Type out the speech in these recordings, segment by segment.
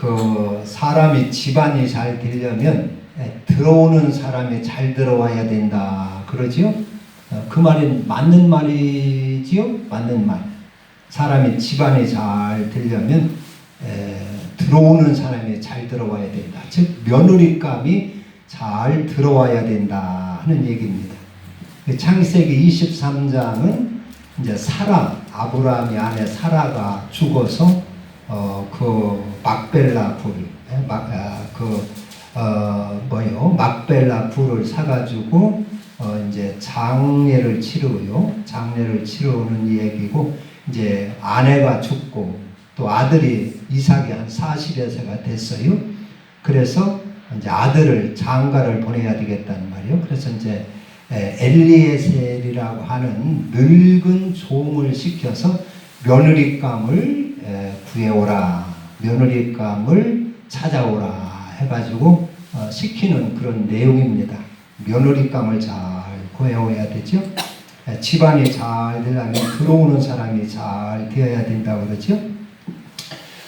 그 사람이 집안이 잘 되려면 들어오는 사람이 잘 들어와야 된다 그러지요. 그 말은 맞는 말이지요. 맞는 말. 사람이 집안이 잘 되려면 들어오는 사람이 잘 들어와야 된다. 즉 며느리감이 잘 들어와야 된다 하는 얘기입니다. 창세기 23장은 이제 사라, 아브라함이 아내 사라가 죽어서 그 막벨라 굴, 막벨라 굴을 사가지고 이제 장례를 치르고요. 장례를 치르는 얘기고, 이제 아내가 죽고 또 아들이 이삭이 한 40여세가 됐어요. 그래서 이제 아들을 장가를 보내야 되겠다는 말이요. 그래서 이제 엘리에셀이라고 하는 늙은 종을 시켜서 며느리감을 구해오라, 며느리감을 찾아오라 해가지고 시키는 그런 내용입니다. 며느리감을 잘 구해오야 되죠. 집안이 잘 되려면 들어오는 사람이 잘 되어야 된다고 그러죠.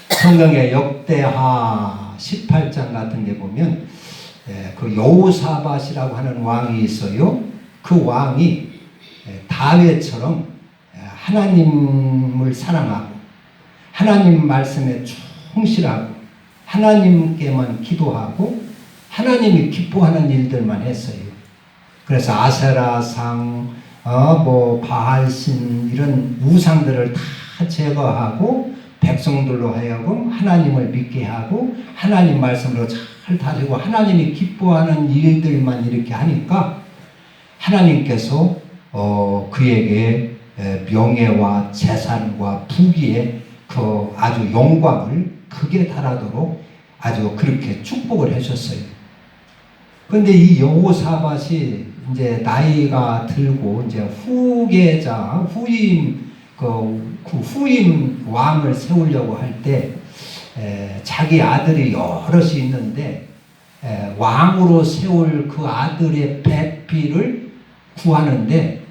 성경의 역대하 18장 같은 데 보면 그 여호사밧이라고 하는 왕이 있어요. 그 왕이 다윗처럼 하나님을 사랑하고 하나님 말씀에 충실하고 하나님께만 기도하고 하나님이 기뻐하는 일들만 했어요. 그래서 아세라상, 바알신 이런 우상들을 다 제거하고 백성들로 하여금 하나님을 믿게 하고 하나님 말씀으로 잘 다지고 하나님이 기뻐하는 일들만 이렇게 하니까 하나님께서 그에게 명예와 재산과 부귀의 그 아주 영광을 크게 달하도록 아주 그렇게 축복을 해줬어요. 그런데 이 여호사밧이 이제 나이가 들고 이제 후계자, 후임 왕을 세우려고 할 때 자기 아들이 여럿이 있는데 왕으로 세울 그 아들의 배필을 구하는데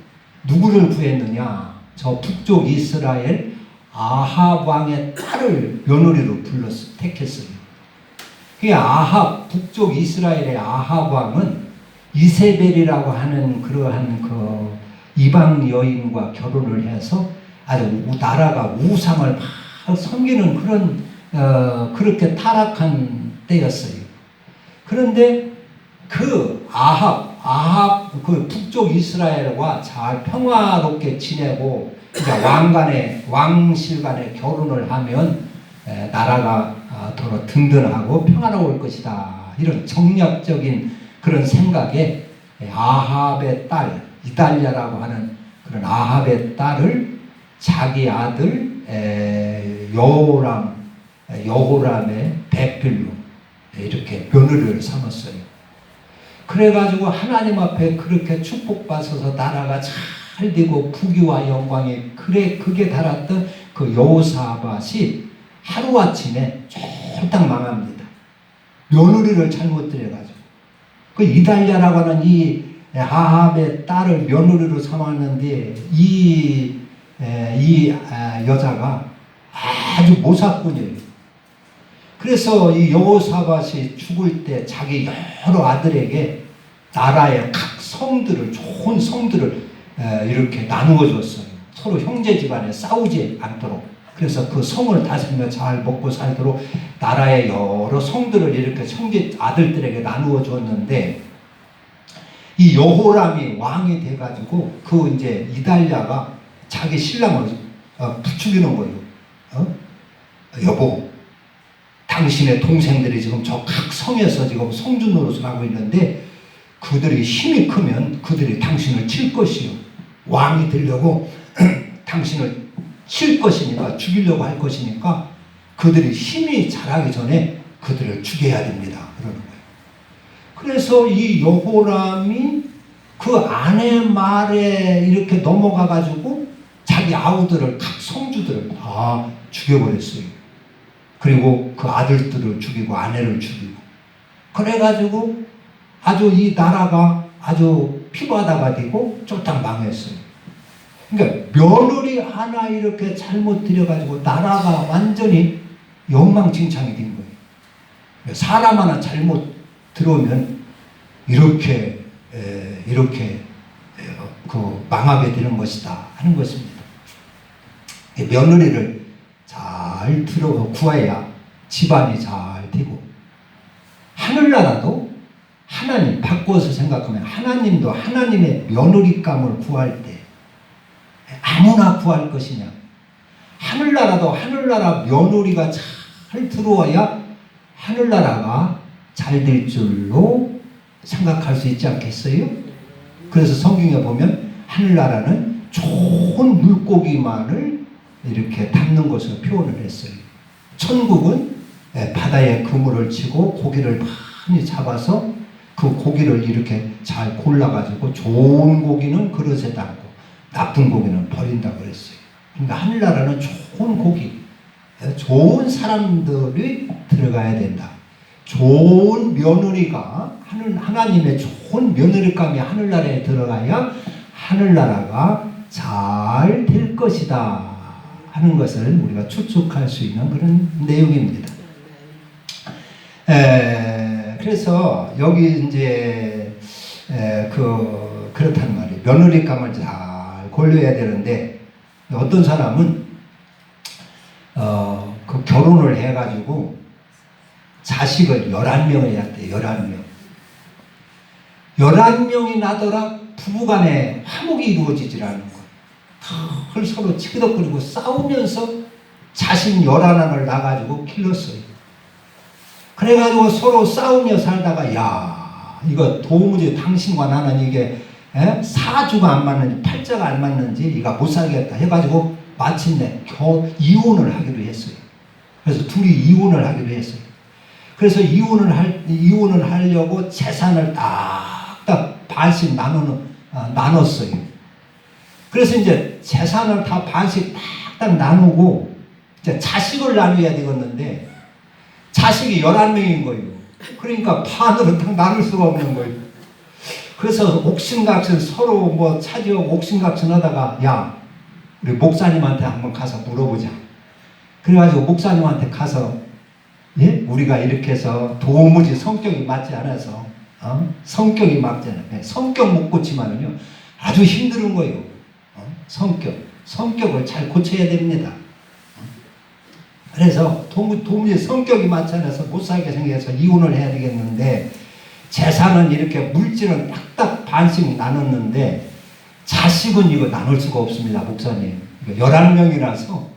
누구를 구했느냐? 저 북쪽 이스라엘 아합 왕의 딸을 며느리로 택했어요. 그 북쪽 이스라엘의 아합 왕은 이세벨이라고 하는 그러한 그 이방 여인과 결혼을 해서 아주 나라가 우상을 막 섬기는 그런 그렇게 타락한 때였어요. 그런데 그 아합 그 북쪽 이스라엘과 잘 평화롭게 지내고 이제 왕실 간에 결혼을 하면 나라가 더러 든든하고 평화로울 것이다. 이런 정략적인 그런 생각에 아합의 딸 이달랴라고 하는 그런 아합의 딸을 자기 아들 여호람의 배필로 이렇게 며느리를 삼았어요. 그래가지고 하나님 앞에 그렇게 축복받아서 나라가 잘 되고 부귀와 영광이 그게 달았던 그 여호사밧이 하루아침에 쫄딱 망합니다. 며느리를 잘못 들여가지고 그 이달랴라고 하는 이 아합의 딸을 며느리로 삼았는데 이 여자가 아주 모사꾼이에요. 그래서 이 여호사밧이 죽을 때 자기 여러 아들에게 나라의 각 성들을, 좋은 성들을 이렇게 나누어 줬어요. 서로 형제 집안에 싸우지 않도록. 그래서 그 성을 다스리며 잘 먹고 살도록 나라의 여러 성들을 이렇게 형제 아들들에게 나누어 줬는데 이 여호람이 왕이 돼가지고 그 이제 이달랴가 자기 신랑을 부추기는 거예요. 여보, 당신의 동생들이 지금 저 각 성에서 지금 성주 노릇을 하고 있는데 그들이 힘이 크면 그들이 당신을 칠 것이요. 왕이 되려고 당신을 칠 것이니까 죽이려고 할 것이니까 그들이 힘이 자라기 전에 그들을 죽여야 됩니다. 그러는 거예요. 그래서 이 여호람이 그 아내 말에 이렇게 넘어가 가지고 자기 아우들을 각 성주들을 다 죽여버렸어요. 그리고 그 아들들을 죽이고 아내를 죽이고 그래가지고 아주 이 나라가 아주 피바다가 되고 쫄딱 망했어요. 그러니까 며느리 하나 이렇게 잘못 들여가지고 나라가 완전히 엉망진창이 된 거예요. 사람 하나 잘못 들어오면 이렇게 망하게 되는 것이다 하는 것입니다. 며느리를 잘 구해야 집안이 잘 되고, 하늘나라도 하나님 바꿔서 생각하면 하나님도 하나님의 며느리감을 구할 때 아무나 구할 것이냐? 하늘나라도 하늘나라 며느리가 잘 들어와야 하늘나라가 잘 될 줄로 생각할 수 있지 않겠어요? 그래서 성경에 보면 하늘나라는 좋은 물고기만을 이렇게 담는 것으로 표현을 했어요. 천국은 바다에 그물을 치고 고기를 많이 잡아서 그 고기를 이렇게 잘 골라가지고 좋은 고기는 그릇에 담고 나쁜 고기는 버린다고 그랬어요. 그러니까 하늘나라는 좋은 고기, 좋은 사람들이 들어가야 된다. 좋은 며느리가 하나님의 좋은 며느리감이 하늘나라에 들어가야 하늘나라가 잘 될 것이다 하는 것을 우리가 추측할 수 있는 그런 내용입니다. 그래서 여기 이제 그렇단 말이에요. 며느리감을 잘 골라야 되는데, 어떤 사람은 그 결혼을 해가지고 자식을 11명을 낳았대요. 11명. 11명이 나더라 부부간에 화목이 이루어지질 않은 거예요. 늘 서로 치그덕거리고 싸우면서 자식 11을 낳아가지고 길렀어요. 그래가지고 서로 싸우며 살다가, 야, 이거 도무지 당신과 나는 이게 사주가 안 맞는지 팔자가 안 맞는지 이가 못 살겠다 해가지고 마침내 이혼을 하기로 했어요. 그래서 둘이 이혼을 하기로 했어요. 그래서 이혼을 하려고 재산을 딱딱 반씩 나눴어요. 그래서 이제 재산을 다 반씩 딱딱 나누고 이제 자식을 나눠야 되겠는데, 자식이 11명인 거예요. 그러니까 반으로 딱 나눌 수가 없는 거예요. 그래서 옥신각신 서로 뭐 차지하고 옥신각신 하다가, 야, 우리 목사님한테 한번 가서 물어보자. 그래가지고 목사님한테 가서, 예? 우리가 이렇게 해서 도무지 성격이 맞지 않아서, 성격이 맞지 않아요. 성격 못 고치면은요, 아주 힘든 거예요. 성격을 잘 고쳐야 됩니다. 그래서 도무지 성격이 맞지 않아서 못 살게 생겨서 이혼을 해야 되겠는데, 재산은 이렇게 물질은 딱딱 반씩 나눴는데 자식은 이거 나눌 수가 없습니다. 목사님, 11명이라서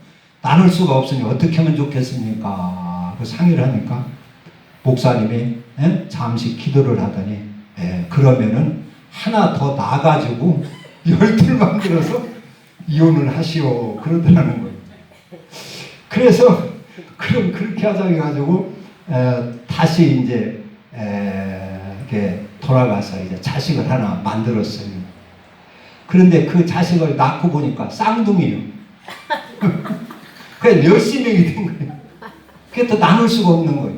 나눌 수가 없으니 어떻게 하면 좋겠습니까? 그 상의를 하니까 목사님이 잠시 기도를 하더니, 그러면은 하나 더 나가지고 12 만들어서 이혼을 하시오 그러더라는 거예요. 그래서 그럼 그렇게 하자 해가지고 다시 이제 이렇게 돌아가서 이제 자식을 하나 만들었어요. 그런데 그 자식을 낳고 보니까 쌍둥이요. 그래 10명이 된 거예요. 그게 또 나눌 수가 없는 거예요.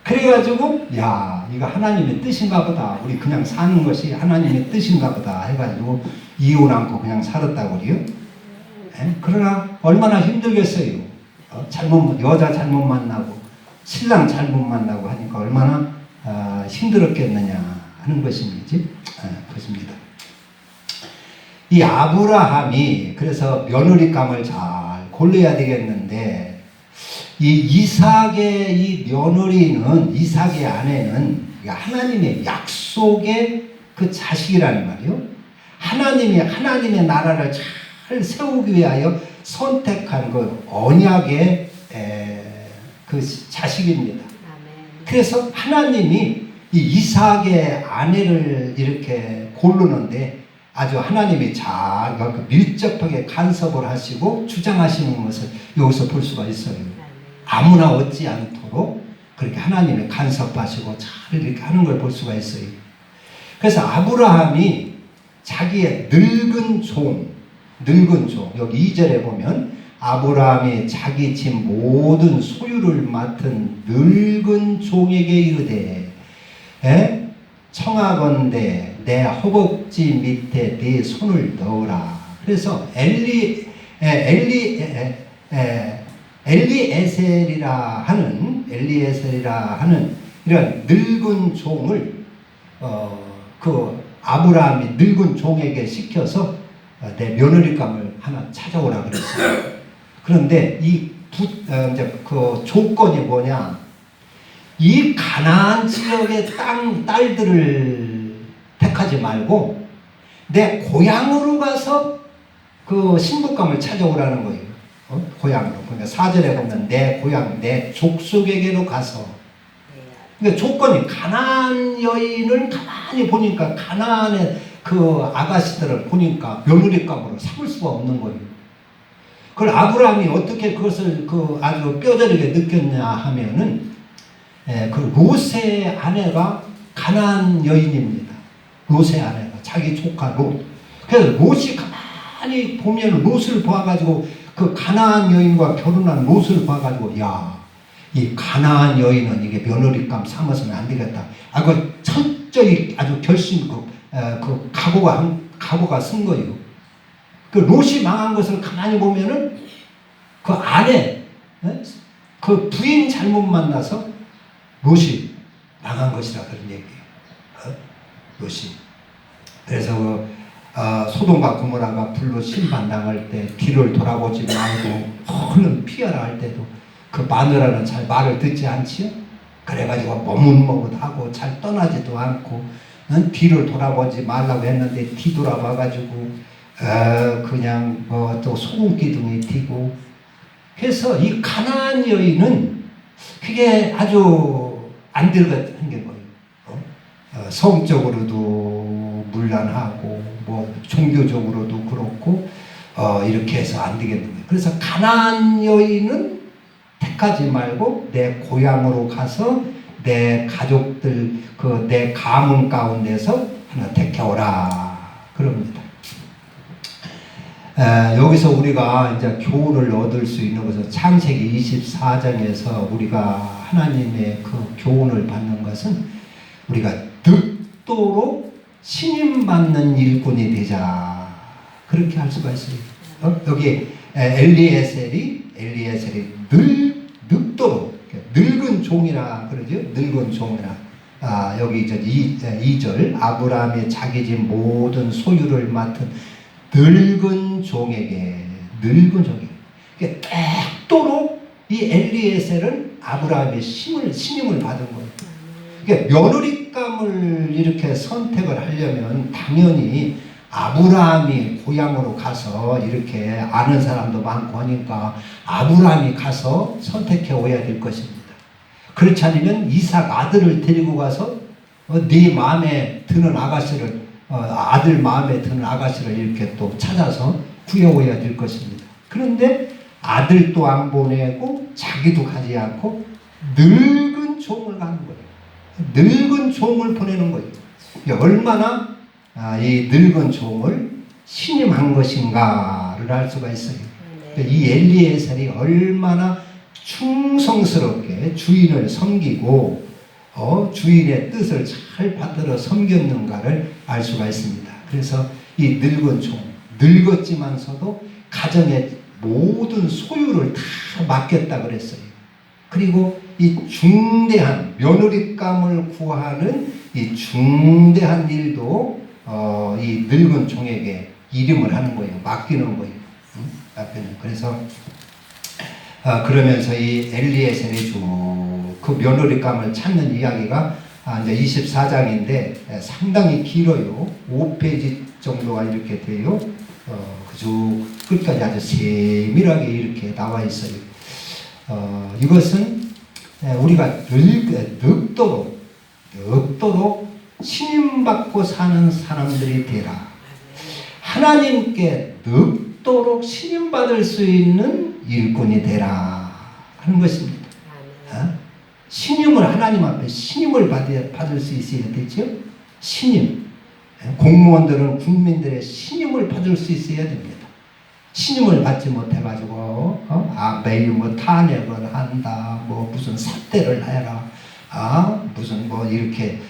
그래가지고, 야, 이거 하나님의 뜻인가 보다. 우리 그냥 사는 것이 하나님의 뜻인가 보다 해가지고 이혼 않고 그냥 살았다고 그래요. 그러나 얼마나 힘들겠어요. 여자 잘못 만나고 신랑 잘못 만나고 하니까 얼마나 힘들었겠느냐 하는 것이지. 그렇습니다. 이 아브라함이 그래서 며느리감을 잘 골라야 되겠는데, 이 이삭의 이 며느리는, 이삭의 아내는 하나님의 약속의 그 자식이라는 말이요. 하나님의 나라를 잘 세우기 위하여 선택한 그 언약의 그 자식입니다. 그래서 하나님이 이 이삭의 아내를 이렇게 고르는데 아주 하나님이 잘 밀접하게 간섭을 하시고 주장하시는 것을 여기서 볼 수가 있어요. 아무나 얻지 않도록 그렇게 하나님이 간섭하시고 잘 이렇게 하는 걸 볼 수가 있어요. 그래서 아브라함이 자기의 늙은 종, 여기 2절에 보면 아브라함이 자기 집 모든 소유를 맡은 늙은 종에게 이르되, 청하건대 내 허벅지 밑에 네 손을 넣으라. 그래서 엘리에셀이라 하는 이런 늙은 종을 그 아브라함이 늙은 종에게 시켜서 내 며느리감을 하나 찾아오라 그랬어요. 그런데 이제 그 조건이 뭐냐? 이 가나안 지역의 딸들을 택하지 말고 내 고향으로 가서 그 신부감을 찾아오라는 거예요. 고향으로. 그러니까 4절에 보면 내 고향, 내 족속에게로 가서. 그러니까 조건이 가나안 여인을 가만히 보니까 가나안의 그 아가씨들을 보니까 며느리감으로 삼을 수가 없는 거예요. 그걸 아브라함이 어떻게 그것을 그 아주 뼈저리게 느꼈냐 하면은 그 롯의 아내가 가나안 여인입니다. 롯의 아내가 자기 조카 롯. 그래서 롯이 가만히 보면 롯을 봐가지고 그 가나안 여인과 결혼한 롯을 봐가지고 야, 이 가나안 여인은 이게 며느리감 삼아서는 안 되겠다. 그 철저히 아주 결심 그 각오가 쓴 거예요. 그 롯이 망한 것을 가만히 보면은 그 아내, 그 부인 잘못 만나서 롯이 망한 것이라 그런 얘기예요. 롯이. 그래서 소돔과 고모라가 불로 심판당할 때 뒤를 돌아보지 말고 얼른 피하라 할 때도 그 마누라는 잘 말을 듣지 않지요? 그래가지고 머뭇머뭇하고 잘 떠나지도 않고 뒤를 돌아보지 말라고 했는데 뒤돌아봐가지고 그냥 뭐 또 소금기둥이 튀고. 그래서 이 가나안 여인은 그게 아주 안 들어간 게 뭐예요? 성적으로도 문란하고 뭐 종교적으로도 그렇고 이렇게 해서 안 되겠는 거예요. 그래서 가나안 여인은 택하지 말고 내 고향으로 가서 내 가족들 그 내 가문 가운데서 하나 택해오라 그럽니다. 여기서 우리가 이제 교훈을 얻을 수 있는 것은 창세기 24장에서 우리가 하나님의 그 교훈을 받는 것은 우리가 늙도록 신임받는 일꾼이 되자 그렇게 할 수가 있어요. 여기 엘리에셀이 늙도록 늙은 종이라 그러죠. 늙은 종이라. 여기 이제 2절 아브라함의 자기 집 모든 소유를 맡은 늙은 종에게 늙도록 이 엘리에셀은 아브라함의 신임을 받은 거예요. 그러니까 며느리감을 이렇게 선택을 하려면 당연히 아브라함이 고향으로 가서 이렇게 아는 사람도 많고 하니까 아브라함이 가서 선택해 오야 될 것입니다. 그렇지 않으면 이삭 아들을 데리고 가서 네 마음에 드는 아가씨를 아들 마음에 드는 아가씨를 이렇게 또 찾아서 구해오야 될 것입니다. 그런데 아들도 안 보내고 자기도 가지 않고 늙은 종을 가는 거예요. 늙은 종을 보내는 거예요. 얼마나 이 늙은 종을 신임한 것인가를 알 수가 있어요. 이 엘리에셀이 얼마나 충성스럽게 주인을 섬기고 주인의 뜻을 잘 받들어 섬겼는가를 알 수가 있습니다. 그래서 이 늙은 종, 늙었지만서도 가정의 모든 소유를 다 맡겼다 그랬어요. 그리고 이 중대한 며느리감을 구하는 이 중대한 일도 이 늙은 종에게 이름을 하는 거예요. 맡기는 거예요. 그래서 그러면서 이 엘리에셀이 그 며느리감을 찾는 이야기가 이제 24장인데 상당히 길어요. 5페이지 정도가 이렇게 돼요. 그저 끝까지 아주 세밀하게 이렇게 나와 있어요. 이것은 우리가 늙도록 신임받고 사는 사람들이 되라. 하나님께 늙도록 신임받을 수 있는 일꾼이 되라 하는 것입니다. 신임을 하나님 앞에 신임을 받을 수 있어야 되죠. 신임. 공무원들은 국민들의 신임을 받을 수 있어야 됩니다. 신임을 받지 못해가지고 매일 뭐 탄핵을 한다, 뭐 무슨 삭대를 해라, 무슨 뭐 이렇게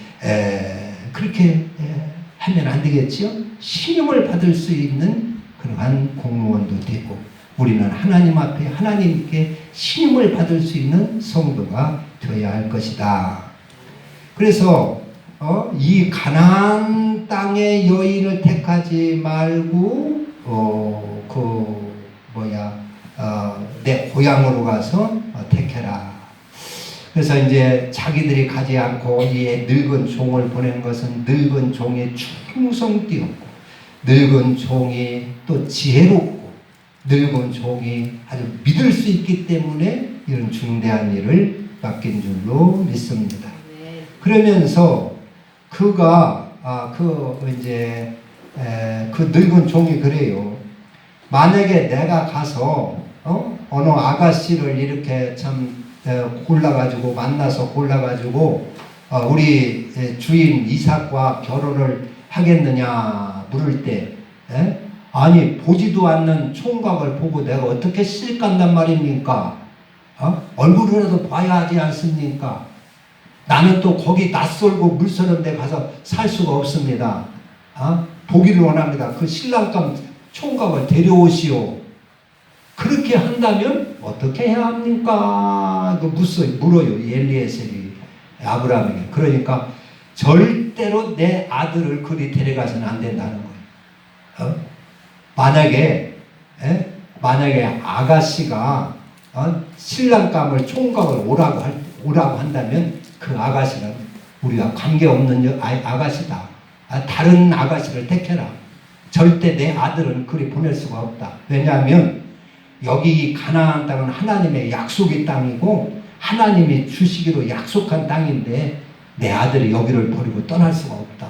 그렇게 하면 안 되겠지요. 신임을 받을 수 있는 그러한 공무원도 되고 우리는 하나님 앞에 하나님께 신임을 받을 수 있는 성도가 되어야 할 것이다. 그래서 이 가나안 땅의 여인을 택하지 말고 내 고향으로 가서 택해라. 그래서 이제 자기들이 가지 않고 이 늙은 종을 보낸 것은 늙은 종의 충성되었고, 늙은 종이 또 지혜롭고, 늙은 종이 아주 믿을 수 있기 때문에 이런 중대한 일을 맡긴 줄로 믿습니다. 그러면서 그가 그 늙은 종이 그래요. 만약에 내가 가서 어느 아가씨를 이렇게 참 골라가지고 우리 주인 이삭과 결혼을 하겠느냐 물을 때, 아니 보지도 않는 총각을 보고 내가 어떻게 시집간단 말입니까? 얼굴이라도 봐야 하지 않습니까? 나는 또 거기 낯설고 물서는 데 가서 살 수가 없습니다. 보기를 원합니다. 그 신랑감 총각을 데려오시오. 그렇게 한다면 어떻게 해야 합니까? 물어요. 이 엘리에셀이 아브라함에게. 그러니까 절대로 내 아들을 그리 데려가서는 안 된다는 거예요. 만약에 아가씨가 신랑감을 총각을 오라고 한다면 그 아가씨는 우리가 관계없는 아가씨다. 다른 아가씨를 택해라. 절대 내 아들은 그리 보낼 수가 없다. 왜냐하면 여기 가나안 땅은 하나님의 약속의 땅이고 하나님이 주시기로 약속한 땅인데 내 아들이 여기를 버리고 떠날 수가 없다.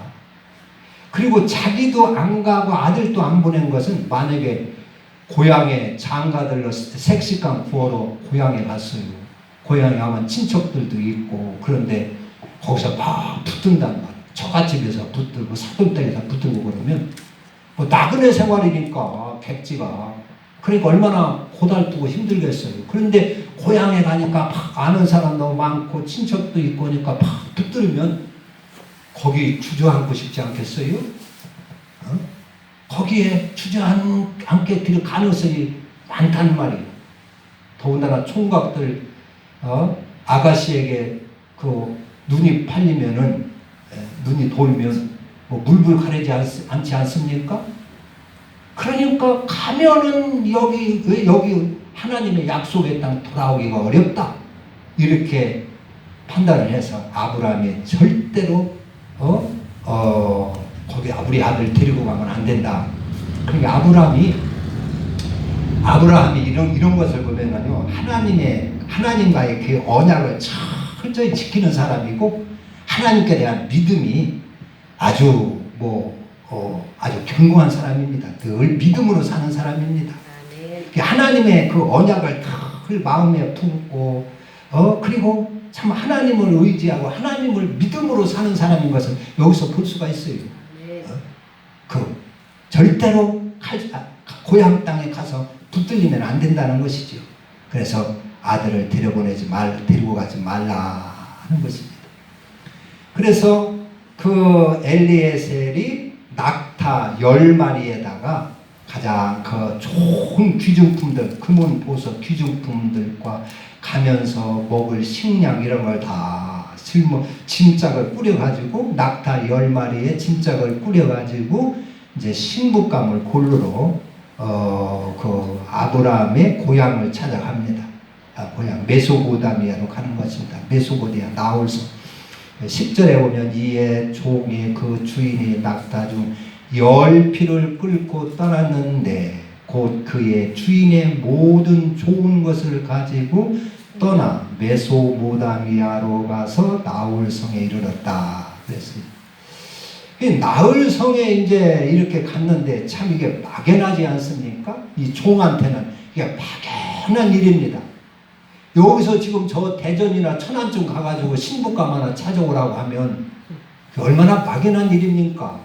그리고 자기도 안 가고 아들도 안 보낸 것은 만약에 고향에 장가들로 색식감 구하러 고향에 갔어요. 고향에 가면 친척들도 있고 그런데 거기서 막 붙든단 말이에요. 처갓집에서 붙들고 사돈댁에서 붙들고 그러면 뭐 나그네 생활이니까 객지가 그러니까 얼마나 고달프고 힘들겠어요. 그런데 고향에 가니까 막 아는 사람도 많고 친척도 있고 하니까 막 붙들으면 거기 주저앉고 싶지 않겠어요? 거기에 주저앉게 될 가능성이 많단 말이에요. 더군다나 총각들 아가씨에게 그 눈이 팔리면은 눈이 돌면 뭐 물불 가리지 않지 않습니까? 그러니까 가면은 여기 하나님의 약속의 땅 돌아오기가 어렵다. 이렇게 판단을 해서 아브라함이 절대로 거기 우리 아들 데리고 가면 안 된다. 그러니까 아브라함이 이런 것을 보면은요, 하나님과의 그 언약을 철저히 지키는 사람이고 하나님께 대한 믿음이 아주 아주 견고한 사람입니다. 늘 믿음으로 사는 사람입니다. 하나님의 그 언약을 늘 마음에 품고 그리고 참 하나님을 의지하고 하나님을 믿음으로 사는 사람인 것을 여기서 볼 수가 있어요. 절대로 고향 땅에 가서 붙들리면 안 된다는 것이죠. 그래서 아들을 데리고 가지 말라 하는 것입니다. 그래서 그 엘리에셀이 낙타 10마리에다가 가장 그 좋은 귀중품들, 금은 보석 귀중품들과 가면서 먹을 식량 이런 걸 다 짐짝을 꾸려가지고 낙타 10마리에 짐짝을 꾸려가지고 이제 신부감을 고르러 그 아브라함의 고향을 찾아갑니다. 고향 메소포타미아로 가는 것입니다. 메소포타미아 나홀성 10절에 보면 이에 종이 그 주인이 낙타 중 10피를 끌고 떠났는데 곧 그의 주인의 모든 좋은 것을 가지고 떠나 메소포타미아로 가서 나홀성에 이르렀다. 그랬습니다. 나홀성에 이제 이렇게 갔는데 참 이게 막연하지 않습니까? 이 종한테는 이게 막연한 일입니다. 여기서 지금 저 대전이나 천안쯤 가가지고 신부감 하나 찾아오라고 하면 얼마나 막연한 일입니까?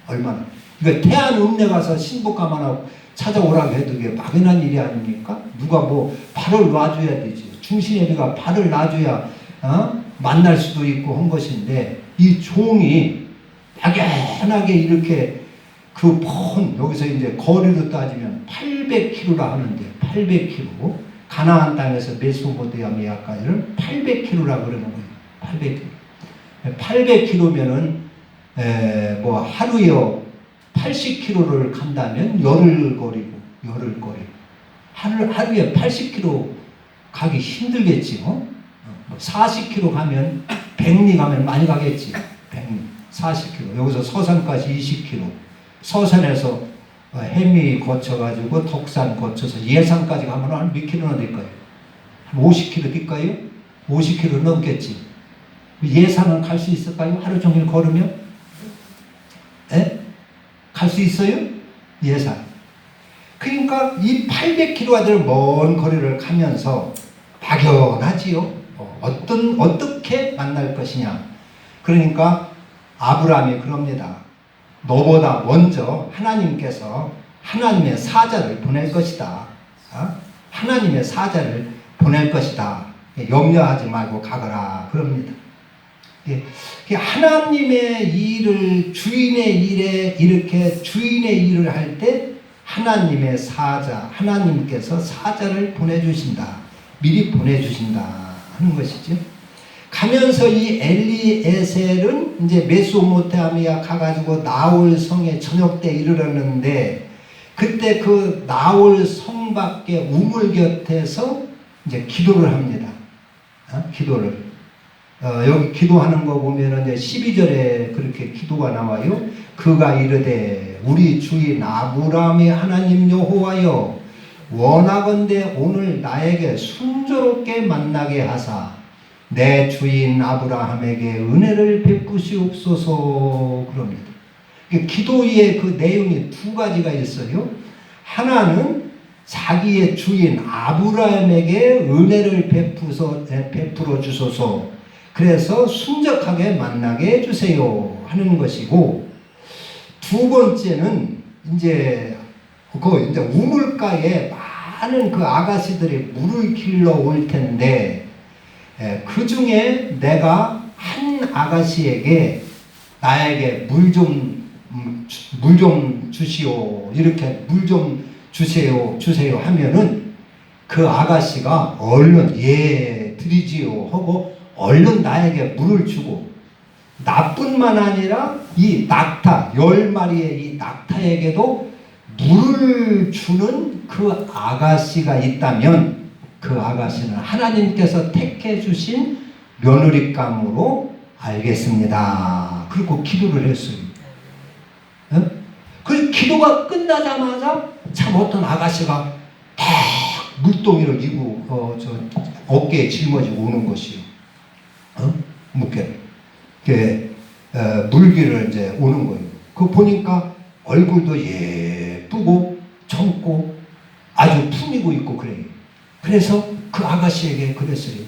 얼마나. 그러니까 태안읍내 가서 신부감 하나 찾아오라고 해도 이게 막연한 일이 아닙니까? 누가 뭐 발을 놔줘야 되지. 중신애비가 발을 놔줘야 만날 수도 있고 한 것인데 이 종이 막연하게 이렇게 여기서 이제 거리로 따지면 800km라 하는데 800km 가나안 땅에서 메소포타미아까지는 800km라 그러는 거예요. 800km면은 뭐 하루에 80km를 간다면 열흘 거리고 하루에 80km 가기 힘들겠지. 40km 가면 백리 가면 많이 가겠지. 40km. 여기서 서산까지 20km. 서산에서 해미 거쳐가지고 덕산 거쳐서 예산까지 가면 한 몇 킬로나 될까요? 한 50km 될까요? 50km 넘겠지. 예산은 갈 수 있을까요? 하루 종일 걸으면? 갈 수 있어요? 예산. 그러니까 이 800km가 될 먼 거리를 가면서 막연하지요. 어떻게 만날 것이냐. 그러니까 아브라함이 그럽니다. 너보다 먼저 하나님께서 하나님의 사자를 보낼 것이다. 하나님의 사자를 보낼 것이다. 염려하지 말고 가거라. 그럽니다. 하나님의 일을 주인의 일에 이렇게 주인의 일을 할 때 하나님의 사자, 하나님께서 사자를 보내주신다. 미리 보내주신다 하는 것이죠. 가면서 이 엘리에셀은 이제 메소포타미아 가가지고 나홀 성에 저녁 때 이르렀는데 그때 그 나홀 성 밖에 우물 곁에서 이제 기도를 합니다. 기도를. 여기 기도하는 거 보면은 이제 12절에 그렇게 기도가 나와요. 그가 이르되 우리 주인 아브라함의 하나님 여호와여 원하건대 오늘 나에게 순조롭게 만나게 하사 내 주인 아브라함에게 은혜를 베푸시옵소서 그럽니다. 기도의 그 내용이 두 가지가 있어요. 하나는 자기의 주인 아브라함에게 은혜를 베풀어 주소서 그래서 순적하게 만나게 해주세요 하는 것이고 두 번째는 이제 우물가에 많은 그 아가씨들이 물을 길러 올 텐데 그 중에 내가 한 아가씨에게 나에게 물 좀 주시오 이렇게 물 좀 주세요 하면은 그 아가씨가 얼른 예 드리지요 하고 얼른 나에게 물을 주고 나뿐만 아니라 이 낙타 10마리의 이 낙타에게도 물을 주는 그 아가씨가 있다면 그 아가씨는 하나님께서 택해 주신 며느리감으로 알겠습니다. 그리고 기도를 했어요. 그 기도가 끝나자마자 참 어떤 아가씨가 딱 물동이를 이고 어깨에 짊어지고 오는 것이요. 무게를. 물기를 이제 오는 거예요. 그거 보니까 얼굴도 예쁘고 젊고 아주 품이고 있고 그래요. 그래서 그 아가씨에게 그랬어요.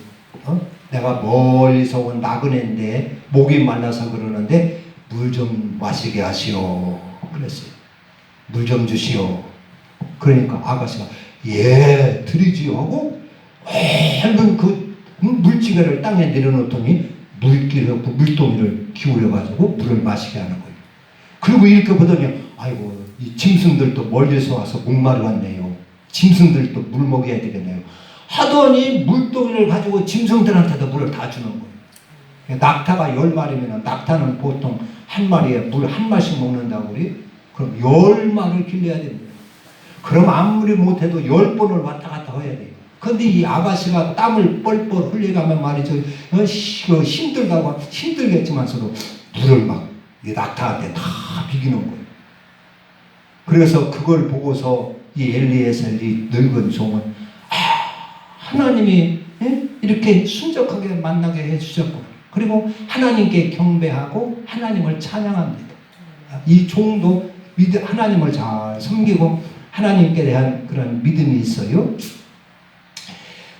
내가 멀리서 온 나그네인데 목이 말라서 그러는데 물 좀 마시게 하시오. 그랬어요. 물 좀 주시오. 그러니까 아가씨가 예 드리지요 하고 얼른 그 물지개를 땅에 내려놓더니 물동이를 기울여가지고 물을 마시게 하는 거예요. 그리고 이렇게 보더니 아이고 이 짐승들도 멀리서 와서 목마르 왔네요. 짐승들도 물 먹여야 되겠네요. 하더니 물동이를 가지고 짐승들한테도 물을 다 주는 거예요. 낙타가 10마리면 낙타는 보통 한 마리에 물 한 마씩 먹는다고 그래요. 그럼 10마리를 길러야 됩니다. 그럼 아무리 못해도 10번을 왔다 갔다 해야 돼요. 근데 이 아가씨가 땀을 뻘뻘 흘려가면 말이죠. 힘들겠지만서도 물을 막 이 낙타한테 다 비기는 거예요. 그래서 그걸 보고서 이 엘리에셀이 늙은 종은 하나님이 이렇게 순적하게 만나게 해주셨고 그리고 하나님께 경배하고 하나님을 찬양합니다. 이 종도 하나님을 잘 섬기고 하나님께 대한 그런 믿음이 있어요.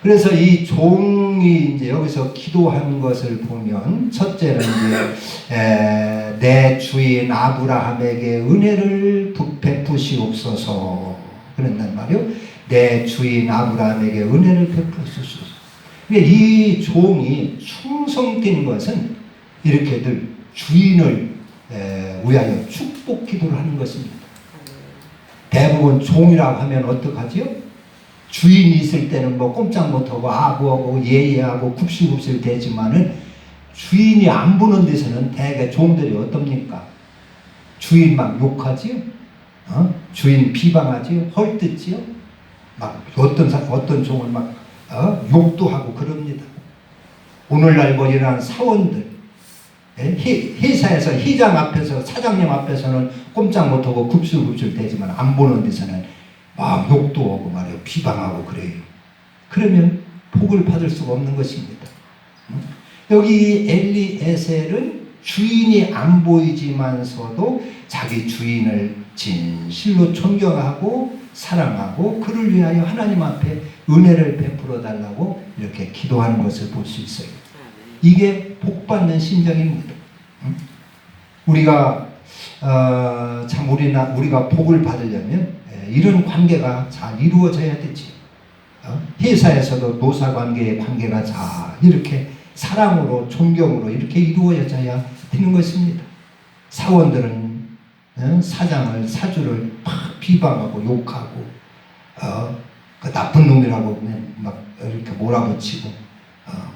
그래서 이 종이 이제 여기서 기도한 것을 보면 첫째는 이제 내 주인 아브라함에게 은혜를 베푸시옵소서 그런단 말이요. 내 주인 아브라함에게 은혜를 베푸시옵소서. 이 종이 충성된 것은 이렇게 늘 주인을 위하여 축복 기도를 하는 것입니다. 대부분 종이라고 하면 어떡하지요? 주인이 있을 때는 뭐 꼼짝 못하고 아부하고 예예하고 굽실굽실 되지만은 주인이 안 보는 데서는 대개 종들이 어떻습니까? 주인 막 욕하지요? 주인 비방하지요? 헐뜯지요? 막 어떤 종을 막 욕도 하고 그럽니다. 오늘날 뭐 이런 사원들, 회사에서 회장 앞에서 사장님 앞에서는 꼼짝 못하고 굽실굽실 되지만 안 보는 데서는 막 욕도 하고 말이에요. 비방하고 그래요. 그러면 복을 받을 수가 없는 것입니다. 여기 엘리에셀은 주인이 안 보이지만서도 자기 주인을 진실로 존경하고 사랑하고 그를 위하여 하나님 앞에 은혜를 베풀어 달라고 이렇게 기도하는 것을 볼 수 있어요. 이게 복받는 심정입니다. 우리가 참 우리가 복을 받으려면 이런 관계가 잘 이루어져야 되지. 회사에서도 노사관계의 관계가 잘 이렇게 사랑으로 존경으로 이렇게 이루어져야 되는 것입니다. 사원들은 사장을 사주를 막 비방하고 욕하고 그 나쁜 놈이라고 막 이렇게 몰아붙이고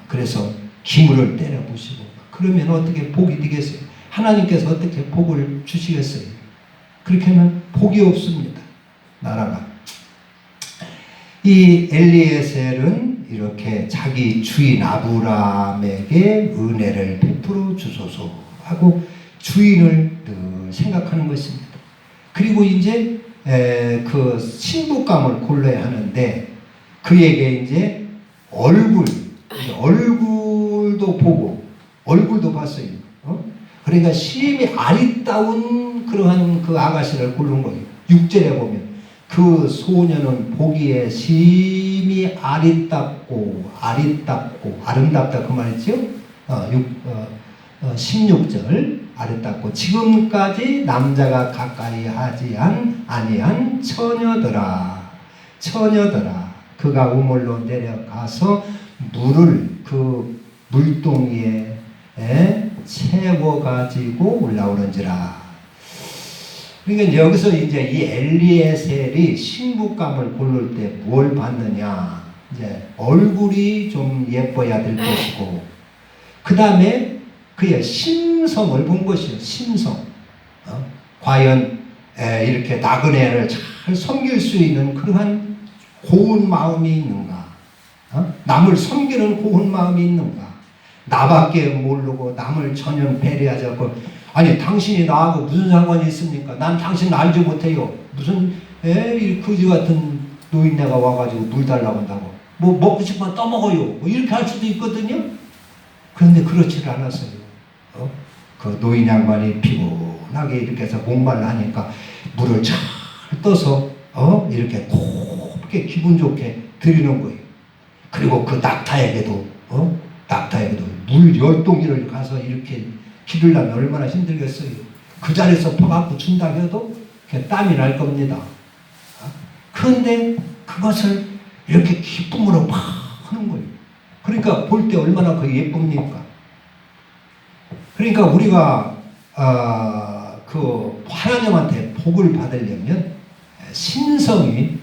그래서 기물을 때려 부시고 그러면 어떻게 복이 되겠어요? 하나님께서 어떻게 복을 주시겠어요? 그렇게 하면 복이 없습니다. 나라가. 이 엘리에셀은 이렇게 자기 주인 아브라함에게 은혜를 베풀어 주소서 하고 주인을 늘 생각하는 것입니다. 그리고 이제 그 신부감을 골라야 하는데 그에게 이제 얼굴도 보고 얼굴도 봤어요. 그러니까 심히 아리따운 그러한 그 아가씨를 고른 거예요. 6절에 보면 그 소녀는 보기에 심히 아리답고 아름답다 그 말이죠. 16절 아리답고 지금까지 남자가 가까이 하지 아니한 처녀더라 그가 우물로 내려가서 물을 그 물동이에 채워가지고 올라오는지라. 그러니까 여기서 이제 이 엘리에셀이 신부감을 고를 때 뭘 받느냐? 이제 얼굴이 좀 예뻐야 될 것이고, 그 다음에 그의 심성을 본 것이요. 심성. 과연 이렇게 나그네를 잘 섬길 수 있는 그러한 고운 마음이 있는가? 남을 섬기는 고운 마음이 있는가? 나밖에 모르고 남을 전혀 배려하지 않고 아니 당신이 나하고 무슨 상관이 있습니까? 난 당신 알지 못해요. 무슨 이 거지 같은 노인네가 와가지고 물 달라고 한다고 뭐 먹고 싶으면 떠먹어요. 뭐 이렇게 할 수도 있거든요. 그런데 그렇지를 않았어요. 그 노인 양반이 피곤하게 이렇게 해서 목말라 하니까 물을 잘 떠서 이렇게 곱게 기분 좋게 드리는 거예요. 그리고 그 낙타에게도 물 10동이를 가서 이렇게 기르려면 얼마나 힘들겠어요. 그 자리에서 퍼갖고 준다 해도 땀이 날 겁니다. 그런데 그것을 이렇게 기쁨으로 막 하는 거예요. 그러니까 볼 때 얼마나 그 예쁩니까? 그러니까 우리가 그 하나님한테 복을 받으려면 심성이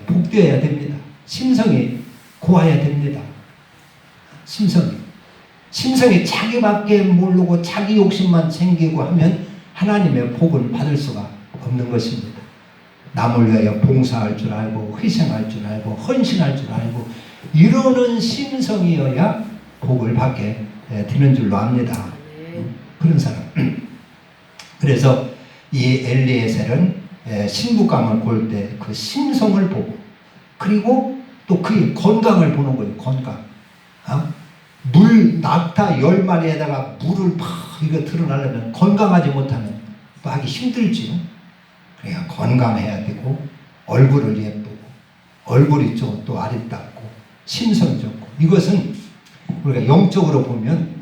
복되어야 됩니다. 심성이 고와야 됩니다. 심성이 자기밖에 모르고 자기 욕심만 챙기고 하면 하나님의 복을 받을 수가 없는 것입니다. 남을 위하여 봉사할 줄 알고 희생할 줄 알고 헌신할 줄 알고 이러는 심성이어야 복을 받게 되는 줄로 압니다. 그런 사람. 그래서 이 엘리에셀은 신부감을 볼 때 그 심성을 보고 그리고 또 그의 건강을 보는 거예요. 건강. 낙타 10마리에다가 물을 막 이거 드러나려면 건강하지 못하면 또 하기 힘들지요. 그러니까 건강해야 되고 얼굴을 예쁘고 얼굴이 또 아름답고 심성 좋고 이것은 우리가 영적으로 보면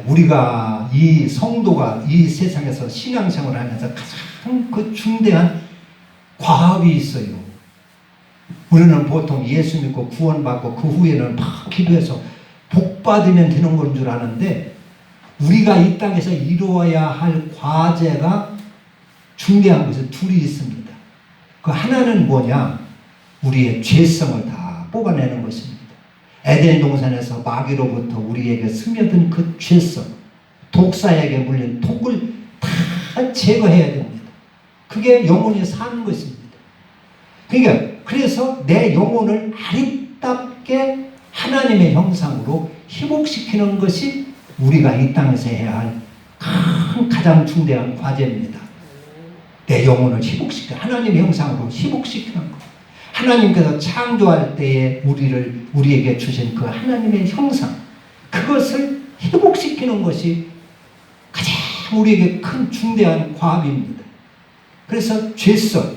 우리가 이 성도가 이 세상에서 신앙생활을 하면서 가장 그 중대한 과업이 있어요. 우리는 보통 예수 믿고 구원받고 그 후에는 막 기도해서 복 받으면 되는 건 줄 아는데 우리가 이 땅에서 이루어야 할 과제가 중대한 것이 둘이 있습니다. 그 하나는 뭐냐? 우리의 죄성을 다 뽑아내는 것입니다. 에덴 동산에서 마귀로부터 우리에게 스며든 그 죄성, 독사에게 물린 독을 다 제거해야 됩니다. 그게 영혼이 사는 것입니다. 그러니까 그래서 내 영혼을 아름답게 하나님의 형상으로 회복시키는 것이 우리가 이 땅에서 해야 할 가장 중대한 과제입니다. 내 영혼을 회복시켜 하나님의 형상으로 회복시키는 것. 하나님께서 창조할 때에 우리에게 주신 그 하나님의 형상, 그것을 회복시키는 것이 가장 우리에게 큰 중대한 과업입니다. 그래서 죄성,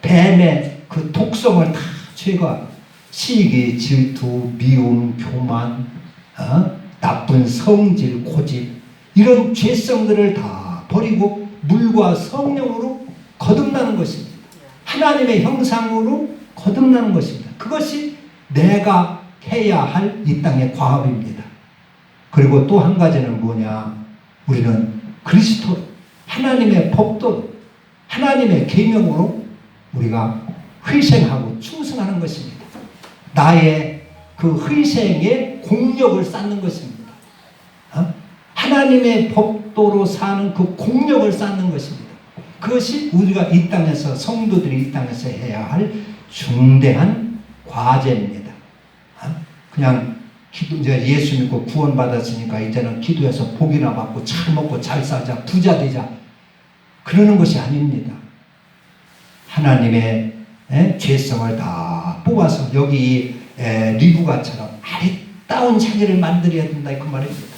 뱀의 그 독성을 다 제거하고 시기, 질투, 미움, 교만, 나쁜 성질, 고집, 이런 죄성들을 다 버리고 물과 성령으로 거듭나는 것입니다. 하나님의 형상으로 거듭나는 것입니다. 그것이 내가 해야 할 이 땅의 과업입니다. 그리고 또 한 가지는 뭐냐? 우리는 그리스도로, 하나님의 법도로, 하나님의 계명으로 우리가 희생하고 충성하는 것입니다. 나의 그 희생의 공력을 쌓는 것입니다. 하나님의 법도로 사는 그 공력을 쌓는 것입니다. 그것이 우리가 이 땅에서, 성도들이 이 땅에서 해야 할 중대한 과제입니다. 그냥 이제 예수 믿고 구원받았으니까 이제는 기도해서 복이나 받고 잘 먹고 잘 살자, 부자 되자, 그러는 것이 아닙니다. 하나님의 죄성을 다 뽑아서 여기 리브가처럼 아리따운 자기를 만들어야 된다, 그 말입니다.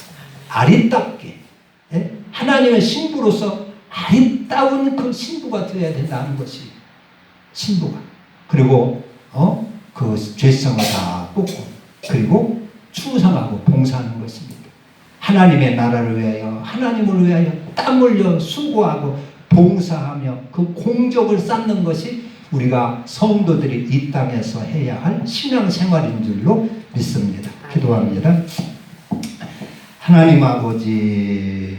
아리따게 하나님의 신부로서 아리따운 그 신부가 되어야 된다는 것이 신부가. 그리고 그 죄성을 다 뽑고 그리고 충성하고 봉사하는 것입니다. 하나님의 나라를 위하여, 하나님을 위하여 땀 흘려 수고하고 봉사하며 그 공적을 쌓는 것이 우리가 성도들이 이 땅에서 해야 할 신앙생활인 줄로 믿습니다. 기도합니다. 하나님 아버지,